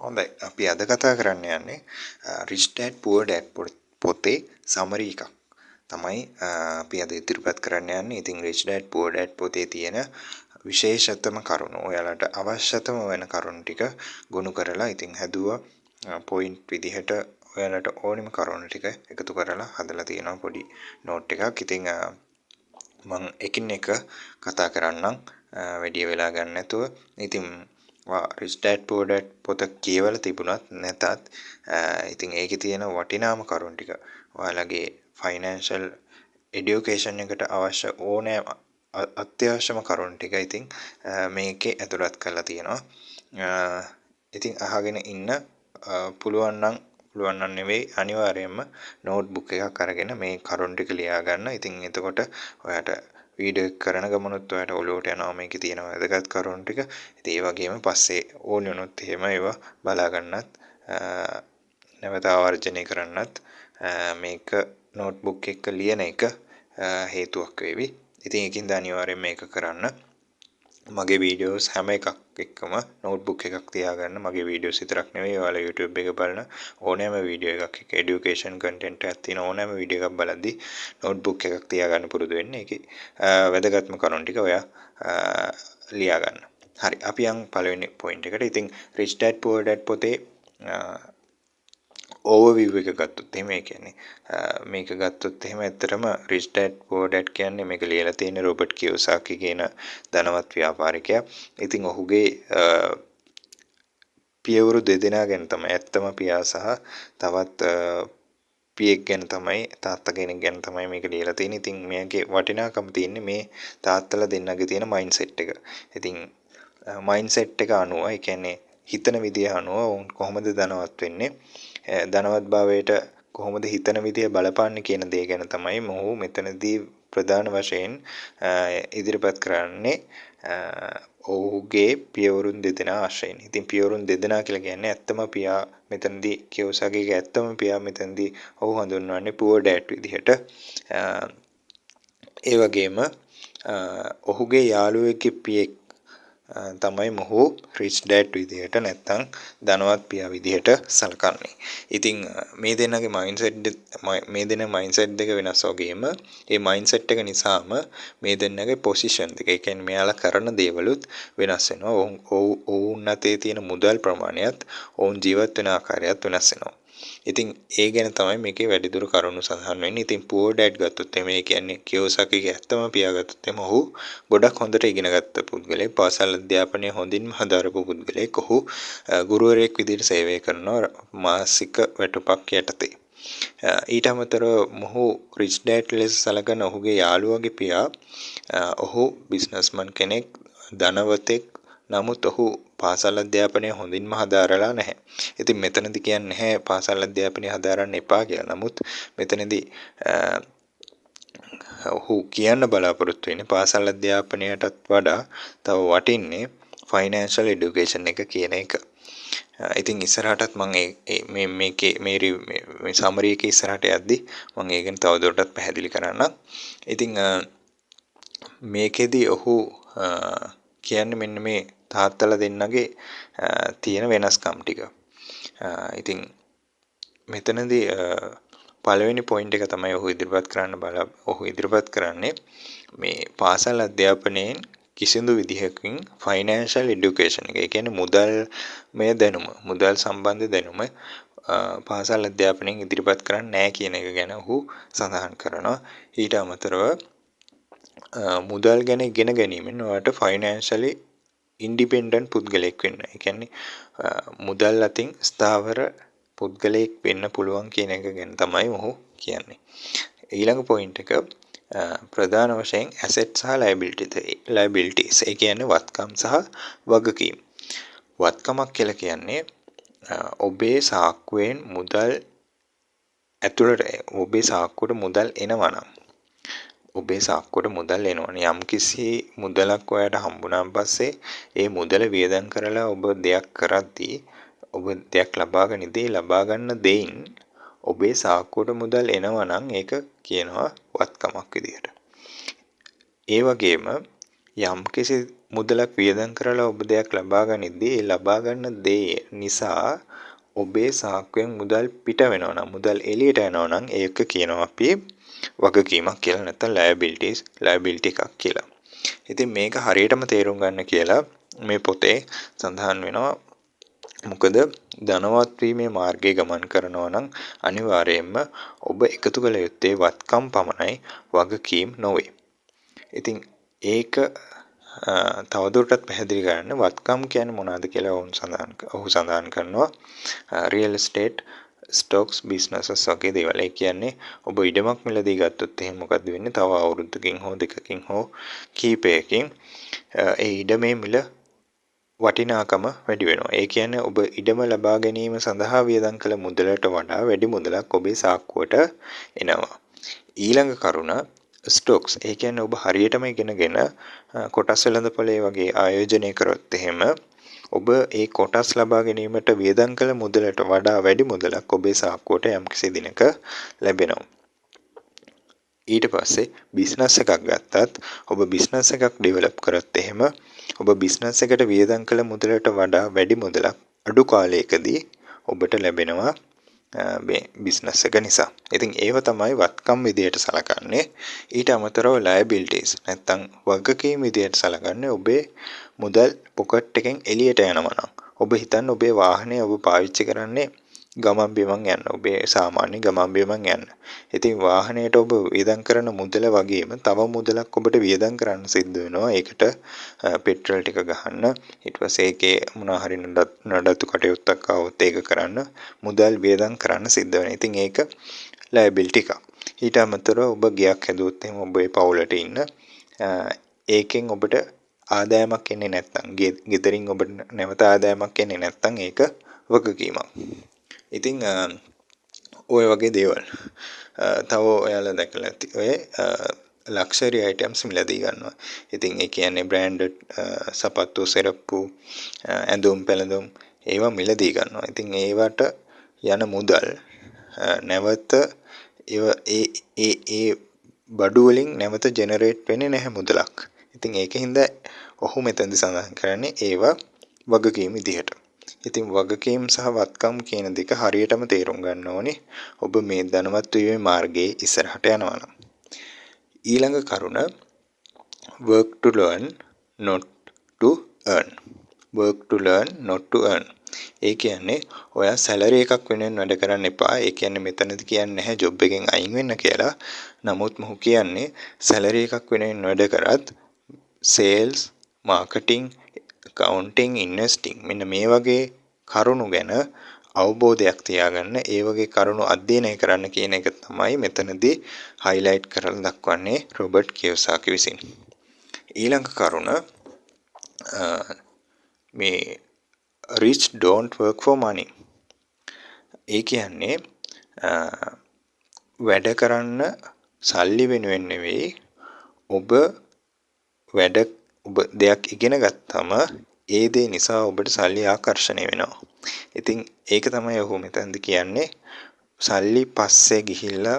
හොඳයි අපි අද කතා කරන්න යන්නේ Rich Dad Poor Dad පොතේ සමරි එකක් තමයි අපි අද ඉදිරිපත් කරන්න යන්නේ. ඉතින් Rich Dad Poor Dad පොතේ තියෙන විශේෂතම කරුණු ඔයාලට අවශ්‍යතම වෙන කරුණු ටික ගොනු කරලා ඉතින් හැදුවා පොයින්ට් විදිහට ඔයාලට ඕනිම කරුණු ටික එකතු කරලා හදලා තියෙනවා පොඩි නෝට් එකක්. ඉතින් මම එකින් එක කතා කරන්නම් වැඩි වෙලා ගන්න නැතුව. ඉතින් Rich Dad Poor Dad පොත කියවලා තිබුණත් නැතත් ඉතින් ඒකේ තියෙන වටිනාම කරුණු ටික ඔයාලගේ ෆයිනෑන්ෂල් එඩියුකේෂන් එකට අවශ්‍ය ඕනෑම අත්‍යවශ්‍යම කරුණු ටික ඉතින් මේකේ ඇතුළත් කරලා තියෙනවා. ඉතින් අහගෙන ඉන්න පුළුවන් නම් නෙවෙයි අනිවාර්යයෙන්ම නෝට්බුක් එකක් අරගෙන මේ කරුණු ටික ලියා ගන්න. ඉතින් එතකොට ඔයාට වීඩියෝ එක කරන ගමනුත් ඔයාට ඔලුවට යනවා මේකේ තියෙන වැදගත් කරුණු ටික. ඉතින් ඒ වගේම පස්සේ ඕන වුණොත් එහෙම ඒවා බලා ගන්නත් නැවත ආවර්ජනය කරන්නත් මේක නෝට්බුක් එක ලියන එක හේතුවක් වේවි. ඉතින් ඒකින්ද අනිවාර්යයෙන් මේක කරන්න. මගේ වීඩියෝස් හැම එකක් එක්කම නෝට්බුක් එකක් තියාගන්න. මගේ වීඩියෝස් විතරක් නෙවෙයි ඔයාලා YouTube එක බලන ඕනෑම වීඩියෝ එකක් එක්ක এডুকেෂන් කන්ටෙන්ට් එකක් තියෙන ඕනෑම වීඩියෝ එකක් බලද්දී නෝට්බුක් එකක් තියාගන්න පුරුදු වෙන්න. ඒකේ වැදගත්ම කරුණු ටික ඔයා ලියා ගන්න. හරි අපි යන් පළවෙනි පොයින්ට් එකට. ඉතින් Rich Dad Poor Dad පොතේ ඕවර්විව් එක ගත්තොත් එහෙම ඒ කියන්නේ මේක ගත්තොත් එහෙම ඇත්තටම Rich Dad Poor Dad කියන්නේ මේක ලියලා තියෙන රොබර්ට් කියෝසාකි කියන ධනවත් ව්‍යාපාරිකයා. ඉතින් ඔහුගේ පියවරු දෙදෙනා ගැන තමයි ඇත්තම පියා සහ තවත් පියෙක් ගැන තමයි තාත්තා කෙනෙක් ගැන තමයි මේක ලියලා තියෙන්නේ. ඉතින් මේකේ වටිනාකම තියෙන්නේ මේ තාත්තලා දෙන්නගේ තියෙන මයින්ඩ්සෙට් එක. ඉතින් මයින්ඩ්සෙට් එක අනුව ඒ කියන්නේ හිතන විදිය අනුව උන් කොහොමද ධනවත් වෙන්නේ? ධනවත් භාවයට කොහොමද හිතන විදිය බලපාන්නේ කියන දේ ගැන තමයි මොහු මෙතනදී ප්‍රධාන වශයෙන් ඉදිරිපත් කරන්නේ ඔහුගේ පියවරුන් දෙදෙනා ආශ්‍රයෙන්. ඉතින් පියවරුන් දෙදෙනා කියලා කියන්නේ ඇත්තම පියා මෙතනදී කියෝසාකිගේ ඇත්තම පියා මෙතනදී ඔහු හඳුන්වන්නේ poor dad විදිහට. ඒ වගේම ඔහුගේ යාළුවෙක්ගේ පියෙක් තමයි මොහු Rich Dad විදිහට නැත්තම් ධනවත් පියා විදිහට සලකන්නේ. ඉතින් මේ දෙන්නගේ මයින්ඩ්සෙට් දෙක වෙනස් වගේම මේ මයින්ඩ්සෙට් එක නිසාම මේ දෙන්නගේ පොසිෂන් දෙක ඒ කියන්නේ මෙයාලා කරන දේවලුත් වෙනස් වෙනවා. ඔවුන් අතේ තියෙන මුදල් ප්‍රමාණයත් ඔවුන් ජීවත් වෙන ආකාරයත් වෙනස් වෙනවා. ඉතින් ඒ ගැන තමයි මේකේ වැඩිදුර කරුණු සඳහන් වෙන්නේ. ඉතින් poor dad ගත්තොත් එමේ කියන්නේ කියෝසාකිගේ ඇත්තම පියා ගත්තොත් එම ඔහු ගොඩක් හොඳට ඉගෙනගත්ත පුද්ගලයෙක්. පාසල් අධ්‍යාපනය හොඳින්ම හදාරපු පුද්ගලයෙක්. ඔහු ගුරුවරයෙක් විදිහට සේවය කරනවා මාසික වැටුපක් යටතේ. ඊට අමතරව මොහු Rich Dad ලෙස සලකන ඔහුගේ යාළුවාගේ පියා ඔහු බිස්නස්මන් කෙනෙක් ධනවතෙක්. නමුත් ඔහු පාසල් අධ්‍යාපනය හොඳින්ම හදාරලා නැහැ. ඉතින් මෙතනදි කියන්නේ නැහැ පාසල් අධ්‍යාපනය හදාරන්න එපා කියලා. නමුත් මෙතනදී ඔහු කියන්න බලාපොරොත්තු වෙන්නේ පාසල් අධ්‍යාපනයටත් වඩා තව වටින්නේ ෆයිනෑන්ෂල් এডুকেෂන් එක කියන එක. ඉතින් ඉස්සරහටත් මම මේ සමරි එකේ ඉස්සරහට යද්දි මම ඒක ගැන තවදුරටත් පැහැදිලි කරන්නම්. ඉතින් මේකෙදි ඔහු කියන්නේ මෙන්න මේ තාත්තලා දෙන්නගේ තියෙන වෙනස්කම් ටික. ඉතින් මෙතනදී පළවෙනි පොයින්ට් එක තමයි ඔහු ඉදිරිපත් කරන්නේ මේ පාසල් අධ්‍යාපනයෙන් කිසිදු විදිහකින් ෆයිනෑන්ෂල් এডুকেෂන් එක. ඒ කියන්නේ මුදල් සම්බන්ධ දැනුම පාසල් අධ්‍යාපනයෙන් ඉදිරිපත් කරන්නේ නැහැ කියන එක ගැන ඔහු සඳහන් කරනවා. ඊට අමතරව මුදල් ගැන ඉගෙන ගැනීමෙන් ඔයාලට ෆයිනෑන්ෂලි ඉන්ඩිපෙන්ඩන්ට් පුද්ගලයෙක් වෙන්න. ඒ කියන්නේ මුදල් අතින් ස්ථාවර පුද්ගලයෙක් වෙන්න පුළුවන් කියන එක ගැන තමයි ඔහු කියන්නේ. ඊළඟ පොයින්ට් එක ප්‍රධාන වශයෙන් ඇසෙට් සහ ලයබිලිටිස්. ඒ කියන්නේ වත්කම් සහ වගකීම්. වත්කමක් කියලා කියන්නේ ඔබේ සාක්කුවෙන් මුදල් ඇතුළට ඔබේ සාක්කුවට මුදල් එනවනම් ඔබේ සාක්කුවට මුදල් එනවනේ යම්කිසි මුදලක් ඔයාලට හම්බුනාන් පස්සේ ඒ මුදල වියදම් කරලා ඔබ දෙයක් කරද්දී ඔබ දෙයක් ලබා ගන්න දෙයින් ඔබේ සාක්කුවට මුදල් එනවනම් ඒක කියනවා වත්කමක් විදියට. ඒ වගේම යම්කිසි මුදලක් වියදම් කරලා ඔබ දෙයක් ලබා ගනිද්දී ඒ ලබා ගන්න දේ නිසා ඔබේ සාක්කුවෙන් මුදල් පිට වෙනවා නම් මුදල් එළියට යනවා නම් ඒක කියනවා අපි වගකීමක් කියලා නැත්නම් liability එකක් කියලා. ඉතින් මේක හරියටම තේරුම් ගන්න කියලා මේ පොතේ සඳහන් වෙනවා. මොකද ධනවත් වීමේ මාර්ගයේ ගමන් කරනවා නම් අනිවාර්යයෙන්ම ඔබ එකතු කළ යුත්තේ වත්කම් පමණයි වගකීම් නොවේ. ඉතින් ඒක තවදුරටත් පැහැදිලි කරන්න වත්කම් කියන්නේ මොනවද කියලා ඔහු සඳහන් කරනවා. රියල් එස්ටේට් ස්ටොක්ස් බිස්නසස් වගේ දේවල්. ඒ කියන්නේ ඔබ ඉඩමක් මිලදී ගත්තොත් එහෙනම් මොකද වෙන්නේ? තව අවුරුද්දකින් හෝ දෙකකින් හෝ කීපයකින් ඒ ඉඩමේ මිල වටිනාකම වැඩි වෙනවා. ඒ කියන්නේ ඔබ ඉඩම ලබා ගැනීම සඳහා වියදම් කළ මුදලට වඩා වැඩි මුදලක් ඔබේ සාක්කුවට එනවා. ඊළඟ කරුණ ස්ටොක්ස්. ඒ කියන්නේ ඔබ හරියටම ඉගෙනගෙන කොටස් වෙළඳපොලේ වගේ ආයෝජනය කරොත් එහෙම ඔබ ඒ කොටස් ලබා ගැනීමට වියදම් කළ මුදලට වඩා වැඩි මුදලක් ඔබේ සාක්කුවට යම්කිසි දිනක ලැබෙනවා. ඊට පස්සේ බිස්නස් එකක් ගත්තත් ඔබ බිස්නස් එකක් ඩෙවලොප් කරත් එහෙම ඔබ බිස්නස් එකට වියදම් කළ මුදලට වඩා වැඩි මුදලක් අඩු කාලයකදී ඔබට ලැබෙනවා මේ බිස්නස් එක නිසා. ඉතින් ඒව තමයි වත්කම් විදියට සලකන්නේ. ඊට අමතරව liabilities නැත්තම් වගකීම් විදියට සලකන්නේ ඔබේ මුදල් පොකට් එකෙන් එළියට යනවා නම්. ඔබ හිතන්න ඔබේ වාහනේ ඔබ පාවිච්චි කරන්නේ ගමන් බිමන් යන්න. ඔබේ සාමාන්‍ය ගමන් බිමන් යන්න. ඉතින් වාහනයට ඔබ වියදම් කරන මුදල වගේම තව මුදලක් ඔබට වියදම් කරන්න සිද්ධ වෙනවා. ඒකට පෙට්‍රල් ටික ගහන්න, ඊට පස්සේ ඒකේ මොනවා හරි නඩත්තු කටයුත්තක් ආවොත් ඒක කරන්න මුදල් වියදම් කරන්න සිද්ධ වෙනවා. ඉතින් ඒක liability එකක්. ඊට අමතරව ඔබ ගයක් හැදුවොත් එහෙනම් ඔබේ පවුලට ඉන්න ඒකෙන් ඔබට ආදායමක් එන්නේ නැත්නම් ගෙදරින් ඔබට නැවත ආදායමක් එන්නේ නැත්නම් ඒක වගකීමක්. ඉතින් ඔය වගේ දේවල්. තව ඔයාලා දැකලා ඇති ඔය ලක්ෂරි අයිටම්ස් මිලදී ගන්නවා. ඉතින් ඒ කියන්නේ බ්‍රෑන්ඩඩ් සපත්තු, සෙරප්පු, ඇඳුම් පැළඳුම් ඒවා මිලදී ගන්නවා. ඉතින් ඒවට යන මුදල් නැවත ඒ බඩු වලින් නැවත ජෙනරේට් වෙන්නේ නැහැ මුදලක්. ඉතින් ඒකින්ද ඔහු මෙතනදි සඳහන් කරන්නේ ඒවා වගකීම් විදිහට. ඉතින් වගකීම් සහ වත්කම් කියන දෙක හරියටම තේරුම් ගන්න ඕනේ. ඔබ මේ ධනවත් වීමේ මාර්ගයේ ඉස්සරහට යනවා නම්. ඊළඟ කරුණ work to learn not to earn. work to learn not to earn. ඒ කියන්නේ ඔයා සැලරි එකක් වෙනුවෙන් වැඩ කරන්න එපා. ඒ කියන්නේ මෙතනදි කියන්නේ නැහැ ජොබ් එකෙන් අයින් වෙන්න කියලා. නමුත් මොහු කියන්නේ සැලරි එකක් වෙනුවෙන් වැඩ කරත් sales, marketing, accounting, investing මෙන්න මේ වගේ කරුණු ගැන අවබෝධයක් තියාගන්න, ඒ වගේ කරුණු අධ්‍යයනය කරන්න කියන එක තමයි මෙතනදී highlight කරලා දක්වන්නේ රොබර්ට් කියොසාකි විසින්. ඊළඟ කරුණ මේ rich don't work for money. ඒ කියන්නේ වැඩ කරන්න සල්ලි වෙනුවෙන් නෙවෙයි, ඔබ දෙයක් ඉගෙන ගත්තම ඒ දේ නිසා ඔබට සල්ලි ආකර්ෂණය වෙනවා. ඉතින් ඒක තමයි ඔහු මෙතනදි කියන්නේ සල්ලි පස්සේ ගිහිල්ලා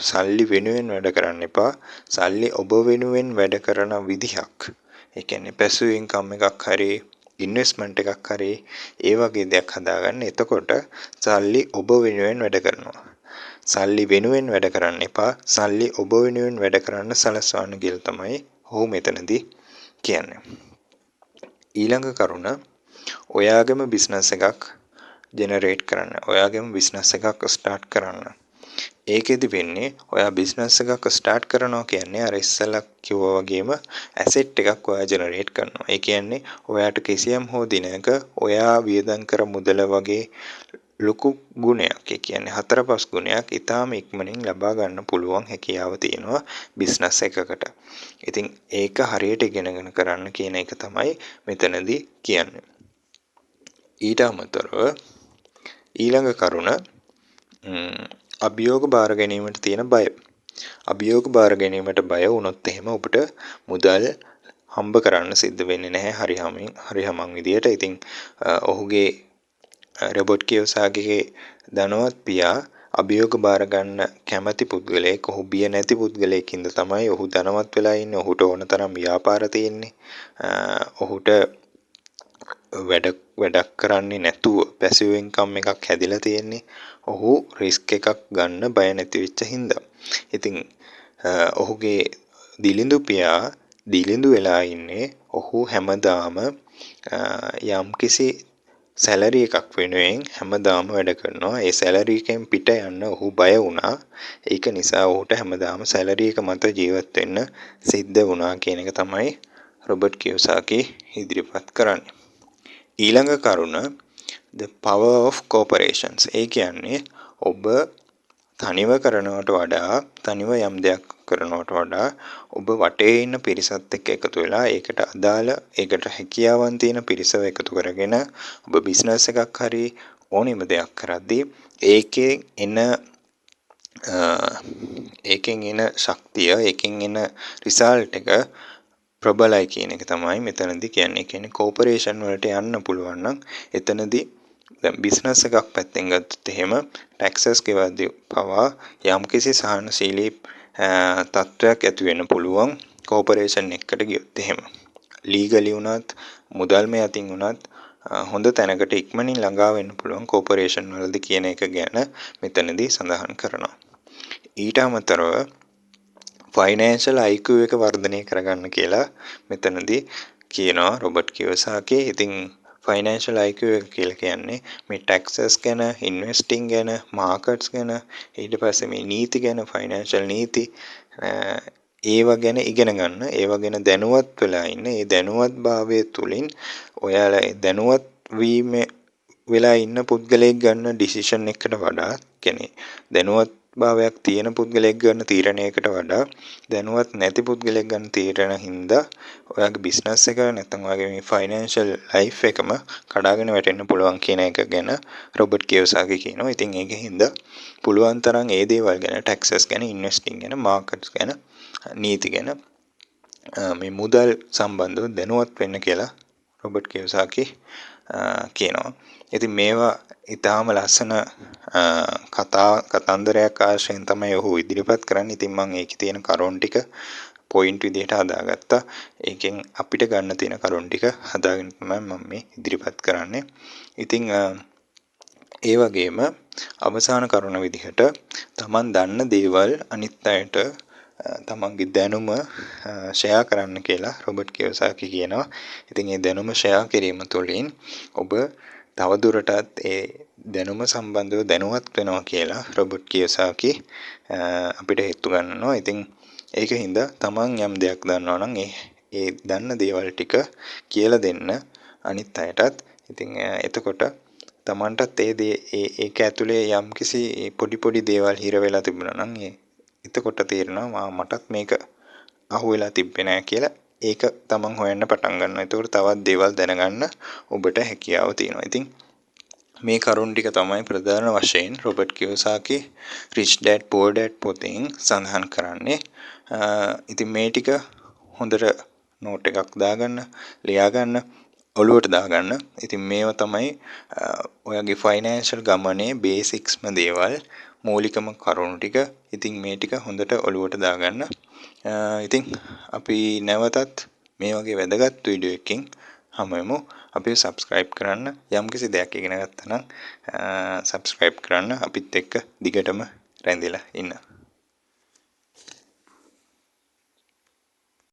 සල්ලි වෙනුවෙන් වැඩ කරන්න එපා. සල්ලි ඔබ වෙනුවෙන් වැඩ කරන විදිහක්. ඒ කියන්නේ පැසිව් ඉන්කම් එකක් හරි ඉන්වෙස්ට්මන්ට් එකක් හරි ඒ වගේ දෙයක් හදාගන්න. එතකොට සල්ලි ඔබ වෙනුවෙන් වැඩ කරනවා. සල්ලි වෙනුවෙන් වැඩ කරන්න එපා. සල්ලි ඔබ වෙනුවෙන් වැඩ කරන්න සලස්වන්න කියලා තමයි ඔහු මෙතනදී කියන්නේ. ඊළඟ කරුණ ඔයාගේම බිස්නස් එකක් ජෙනරේට් කරන්න. ඔයාගේම බිස්නස් එකක් ස්ටාර්ට් කරන්න. ඒකෙදි වෙන්නේ ඔයා බිස්නස් එකක් ස්ටාර්ට් කරනවා කියන්නේ අර ඉස්සෙල්ලා කිව්වා වගේම ඇසෙට් එකක් ඔයා ජෙනරේට් කරනවා. ඒ කියන්නේ ඔයාට කිසියම් හෝ දිනක ඔයා වියදම් කර මුදල වගේ ලොකු ගුණයක්, ඒ කියන්නේ 4-5 ගුණයක් ඊටාම ඉක්මනින් ලබා ගන්න පුළුවන් හැකියාව තියෙනවා බිස්නස් එකකට. ඉතින් ඒක හරියට ඉගෙනගෙන කරන්න කියන එක තමයි මෙතනදී කියන්නේ. ඊට අමතරව ඊළඟ කරුණ අභියෝග බාර ගැනීමට තියෙන බය. අභියෝග බාර ගැනීමට බය වුණොත් එහෙම ඔබට මුදල් හම්බ කරන්න සිද්ධ වෙන්නේ නැහැ හරියමං විදියට. ඉතින් ඔහුගේ රොබර්ට් කියොසාකිගේ ධනවත් පියා අභියෝග බාර ගන්න කැමැති පුද්ගලයෙක්, ඔහු බිය නැති පුද්ගලයෙක් ඉඳ තමයි ඔහු ධනවත් වෙලා ඉන්නේ. ඔහුට ඕන තරම් ව්‍යාපාර තියෙන්නේ. ඔහුට වැඩක් කරන්නේ නැතුව පැසිව් ඉන්කම් එකක් හැදිලා තියෙන්නේ. ඔහු රිස්ක් එකක් ගන්න බය නැති වෙච්ච හින්දා. ඉතින් ඔහුගේ දිලිඳු පියා දිලිඳු වෙලා ඉන්නේ. ඔහු හැමදාම යම්කිසි සැලරි එකක් වෙනුවෙන් හැමදාම වැඩ කරනවා. ඒ සැලරි එකෙන් පිට යන්න ඔහු බය වුණා. ඒක නිසා ඔහුට හැමදාම සැලරි එක මත ජීවත් වෙන්න සිද්ධ වුණා කියන එක තමයි රොබර්ට් කියෝසාකි ඉදිරිපත් කරන්නේ. ඊළඟ කරුණ the power of corporations. ඒ කියන්නේ ඔබ තනිව කරනවට වඩා තනිව යම් දෙයක් කරනවට වඩා ඔබ වටේ ඉන්න පිරිසත් එක්ක එකතු වෙලා ඒකට අදාළ ඒකට හැකියාවන් තියෙන පිරිසව එකතු කරගෙන ඔබ බිස්නස් එකක් හරි ඕනෙම දෙයක් කරද්දී ඒකෙන් එන ශක්තිය ඒකෙන් එන රිසල්ට් එක ප්‍රබලයි කියන එක තමයි මෙතනදී කියන්නේ. කියන්නේ කෝපරේෂන් වලට යන්න පුළුවන් නම් එතනදී දැන් බිස්නස් එකක් පැත්තෙන් ගත්තොත් එහෙම ටැක්සස් ගෙවද්දී පවා යම්කිසි සහනශීලී තත්ත්වයක් ඇති වෙන්න පුළුවන් කෝපරේෂන් එකකට ගියොත් එහෙම. ලීගලි වුණත් මුදල් මේ අතින් වුණත් හොඳ තැනකට ඉක්මනින් ළඟා වෙන්න පුළුවන් කෝපරේෂන් වලදී කියන එක ගැන මෙතනදී සඳහන් කරනවා. ඊට අමතරව ෆයිනෑන්ෂල් IQ එක වර්ධනය කරගන්න කියලා මෙතනදී කියනවා රොබර්ට් කියෝසාකි. ඉතින් ෆයිනෑන්ෂල් IQ එක කියලා කියන්නේ මේ ටැක්සස් ගැන, ඉන්වෙස්ටිං ගැන, මාකට්ස් ගැන, ඊට පස්සේ මේ නීති ගැන, ෆයිනෑන්ෂල් නීති ඒවා ගැන ඉගෙන ගන්න, ඒවා ගැන දැනුවත් වෙලා ඉන්න. ඒ දැනුවත්භාවය තුළින් ඔයාලා දැනුවත් වීම වෙලා ඉන්න පුද්ගලයෙක් ගන්න ඩිසිෂන් එකකට වඩා, කියන්නේ දැනුවත් භාවයක් තියෙන පුද්ගලයෙක් ගන්න තීරණයකට වඩා දැනුවත් නැති පුද්ගලයෙක් ගන්න තීරණ හින්දා ඔයාගේ බිස්නස් එක නැත්නම් ඔයාගේ මේ ෆයිනෑන්ෂල් ලයිෆ් එකම කඩාගෙන වැටෙන්න පුළුවන් කියන එක ගැන රොබර්ට් කියෝසාකි කියනවා. ඉතින් ඒකෙන් හින්දා පුළුවන් තරම් ඒ දේවල් ගැන, ටැක්සස් ගැන, ඉන්වෙස්ටිං ගැන, මාකට්ස් ගැන, නීති ගැන මේ මුදල් සම්බන්ධව දැනුවත් වෙන්න කියලා රොබර්ට් කියෝසාකි කියනවා. ඉතින් මේවා ඊටාම ලස්සන කතන්දරයක් ආශ්‍රයෙන් තමයි ඔහු ඉදිරිපත් කරන්නේ. ඉතින් මම ඒකේ තියෙන කරුණු ටික පොයින්ට් විදිහට හදාගත්තා. ඒකෙන් අපිට ගන්න තියෙන කරුණු ටික හදාගෙන තමයි මම මේ ඉදිරිපත් කරන්නේ. ඉතින් ඒ වගේම අවසාන කරුණ විදිහට Taman දන්න දේවල් අනිත් අයට තමන්ගේ දැනුම ෂෙයා කරන්න කියලා රොබර්ට් කියෝසාකි කියනවා. ඉතින් මේ දැනුම ෂෙයා කිරීම තුළින් ඔබ තවදුරටත් ඒ දැනුම සම්බන්ධව දැනුවත් වෙනවා කියලා රොබර්ට් කියෝසාකි අපිට හිතු ගන්නවා. ඉතින් ඒකින්ද තමන් යම් දෙයක් දන්නවා නම් ඒ දන්න දේවල් ටික කියලා දෙන්න අනිත් අයටත්. ඉතින් එතකොට තමන්ටත් ඒක ඇතුලේ යම්කිසි පොඩි දේවල් හිර වෙලා තිබුණා නම් එතකොට තේරෙනවා මටත් මේක අහුවෙලා තිබ්බේ නෑ කියලා. ඒක තමන් හොයන්න පටන් ගන්නවා. ඒතකොට තවත් දේවල් දැනගන්න ඔබට හැකියාව තියෙනවා. ඉතින් මේ කරුණ ටික තමයි ප්‍රධාන වශයෙන් Robert Kiyosaki Rich Dad Poor Dad පොතෙන් සඳහන් කරන්නේ. ඉතින් මේ ටික හොඳට නෝට් එකක් දාගන්න, ලියා ගන්න, ඔළුවට දාගන්න. ඉතින් මේවා තමයි ඔයාගේ ෆයිනෑන්ෂල් ගමනේ බේසික්ස්ම දේවල්, මූලිකම කරුණු ටික. ඉතින් මේ ටික හොඳට ඔළුවට දාගන්න. ඉතින් අපි නැවතත් මේ වගේ වැදගත් වීඩියෝ එකකින් හමුවෙමු. අපිව subscribe කරන්න. යම්කිසි දෙයක් ඉගෙන ගත්තා නම් subscribe කරන්න. අපිත් එක්ක දිගටම රැඳිලා ඉන්න.